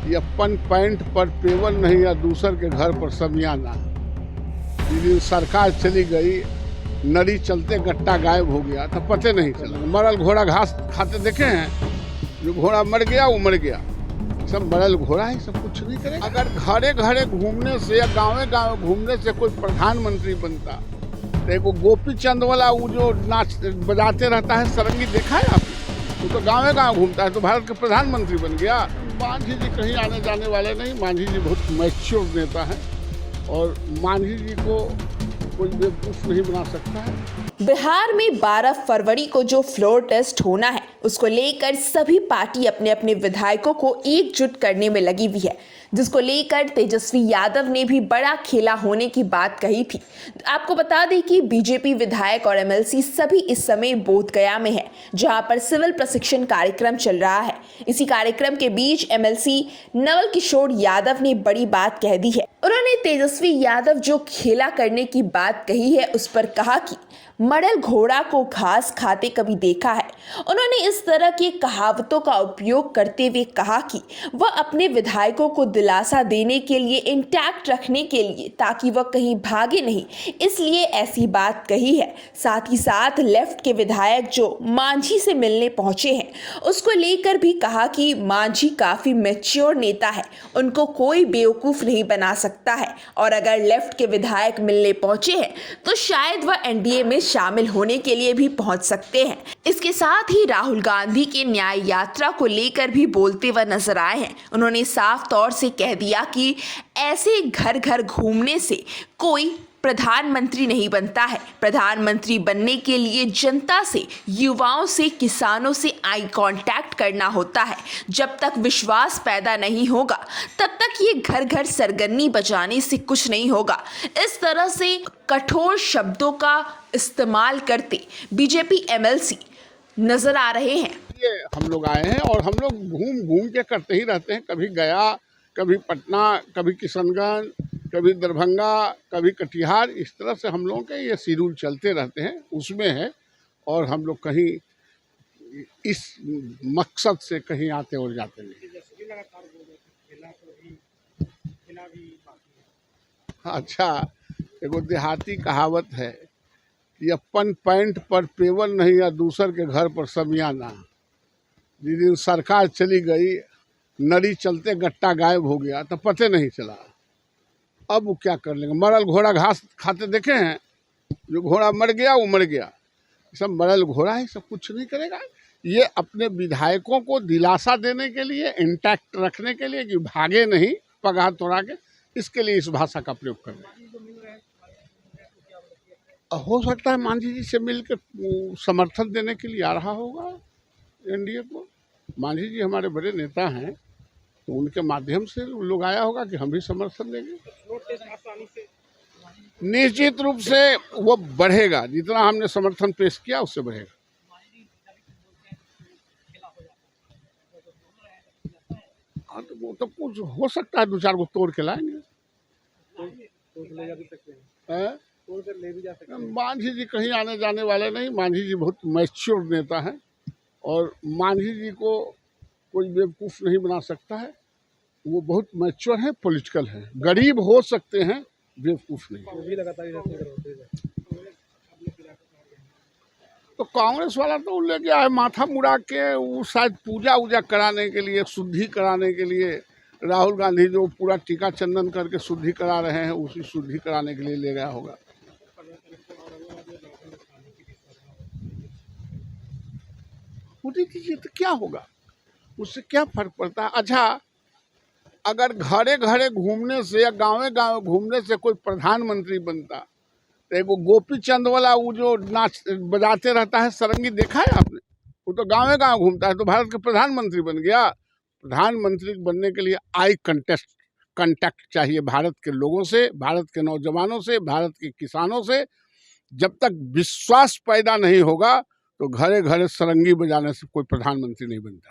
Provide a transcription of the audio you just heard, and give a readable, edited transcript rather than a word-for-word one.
कि अपन पैंट पर पेवर नहीं या दूसर के घर पर समियाना। जिस दिन सरकार चली गई, नरी चलते गट्टा गायब हो गया तो पते नहीं चला। मरल घोड़ा घास खाते देखे हैं? जो घोड़ा मर गया वो मर गया, सब मरल घोड़ा ही सब कुछ नहीं करेगा। अगर घरे घरे घूमने से या गाँवे गाँव घूमने से कोई प्रधानमंत्री बनता तो एक गोपी चंद वाला वो जो नाच बजाते रहता है सरंगी, देखा है आपने? वो तो गाँवे गाँव घूमता है, तो भारत के प्रधानमंत्री बन गया। मांझी जी कहीं आने जाने वाले नहीं। मांझी जी बहुत मैच्योर नेता है और मांझी जी को कोई बेवकूफ़ नहीं बना सकता है। बिहार में 12 फरवरी को जो फ्लोर टेस्ट होना है, उसको लेकर सभी पार्टी अपने अपने विधायकों को एकजुट करने में लगी हुई है, जिसको लेकर तेजस्वी यादव ने भी बड़ा खेला होने की बात कही थी। आपको बता दें कि बीजेपी विधायक और एमएलसी सभी इस समय बोधगया में है, जहां पर सिविल प्रशिक्षण कार्यक्रम चल रहा है। इसी कार्यक्रम के बीच एमएलसी नवल किशोर यादव ने बड़ी बात कह दी है। उन्होंने तेजस्वी यादव जो खेला करने की बात कही है, उस पर कहा कि मरल घोड़ा को घास खाते कभी देखा है। उन्होंने इस तरह की कहावतों का उपयोग करते हुए कहा कि वह अपने विधायकों को दिलासा देने के लिए, इंटैक्ट रखने के लिए, ताकि वह कहीं भागे नहीं, इसलिए ऐसी बात कही है। साथ ही साथ लेफ्ट के विधायक जो मांझी से मिलने पहुंचे हैं, उसको लेकर भी कहा कि मांझी काफी मैच्योर नेता है, उनको कोई बेवकूफ नहीं बना सकता है, और अगर लेफ्ट के विधायक मिलने पहुंचे हैं तो शायद वह एनडीए में शामिल होने के लिए भी पहुंच सकते हैं। इसके साथ ही राहुल गांधी के न्याय यात्रा को लेकर भी बोलते हुए नजर आए हैं। उन्होंने साफ तौर से कह दिया कि ऐसे घर घर घूमने से कोई प्रधानमंत्री नहीं बनता है। प्रधानमंत्री बनने के लिए जनता से, युवाओं से, किसानों से आई कांटेक्ट करना होता है। जब तक विश्वास पैदा नहीं होगा तब तक ये घर घर सरगन्नी बजाने से कुछ नहीं होगा। इस तरह से कठोर शब्दों का इस्तेमाल करते बीजेपी एमएलसी नजर आ रहे हैं। ये हम लोग आए हैं और हम लोग घूम घूम के करते ही रहते हैं। कभी गया, कभी पटना, कभी किशनगंज, कभी दरभंगा, कभी कटिहार। इस तरह से हम लोगों के ये शेड्यूल चलते रहते हैं, उसमें है। और हम लोग कहीं इस मकसद से कहीं आते और जाते नहीं। अच्छा, एगो देहाती कहावत है कि अपन पैंट पर पेवर नहीं या दूसर के घर पर समियाना। जिस दिन सरकार चली गई, नरी चलते गट्टा गायब हो गया तो पते नहीं चला। अब वो क्या कर लेंगे? मरल घोड़ा घास खाते देखे हैं? जो घोड़ा मर गया वो मर गया, सब मरल घोड़ा ही सब कुछ नहीं करेगा। ये अपने विधायकों को दिलासा देने के लिए, इंटैक्ट रखने के लिए कि भागे नहीं पगाह तोड़ा के, इसके लिए इस भाषा का प्रयोग कर रहे हैं। हो सकता है मांझी जी से मिलकर समर्थन देने के लिए आ रहा होगा एनडीए को। मांझी जी हमारे बड़े नेता हैं, तो उनके माध्यम से लोग आया होगा कि हम भी समर्थन देंगे। निश्चित रूप से वो बढ़ेगा, जितना हमने समर्थन पेश किया उससे बढ़ेगा। हाँ, तो वो तो कुछ हो सकता है, 2-4 को तोड़ के लाएंगे। मांझी जी कहीं आने जाने वाले नहीं। मांझी जी बहुत मैच्योर नेता है और मांझी जी को कोई बेवकूफ़ नहीं बना सकता है। वो बहुत मैच्योर है, पॉलिटिकल है। गरीब हो सकते हैं, बेवकूफ़ नहीं। तो कांग्रेस वाला तो ले गया है माथा मुड़ा के, वो शायद पूजा वूजा कराने के लिए, शुद्धि कराने के लिए। राहुल गांधी जो पूरा टीका चंदन करके शुद्धि करा रहे हैं, उसी शुद्धि कराने के लिए ले गया होगा। पूरी कीजिए तो क्या होगा, उससे क्या फर्क पड़ता है? अच्छा, अगर घरे घरे घूमने से या गाँवे गाँव घूमने से कोई प्रधानमंत्री बनता तो एक गोपी चंद वाला वो जो नाच बजाते रहता है सरंगी, देखा है आपने? वो तो गाँवे गाँव घूमता है, तो भारत के प्रधानमंत्री बन गया। प्रधानमंत्री बनने के लिए आई कांटेक्ट चाहिए भारत के लोगों से, भारत के नौजवानों से, भारत के किसानों से। जब तक विश्वास पैदा नहीं होगा तो घरे घरे सरंगी बजाने से कोई प्रधानमंत्री नहीं बनता है।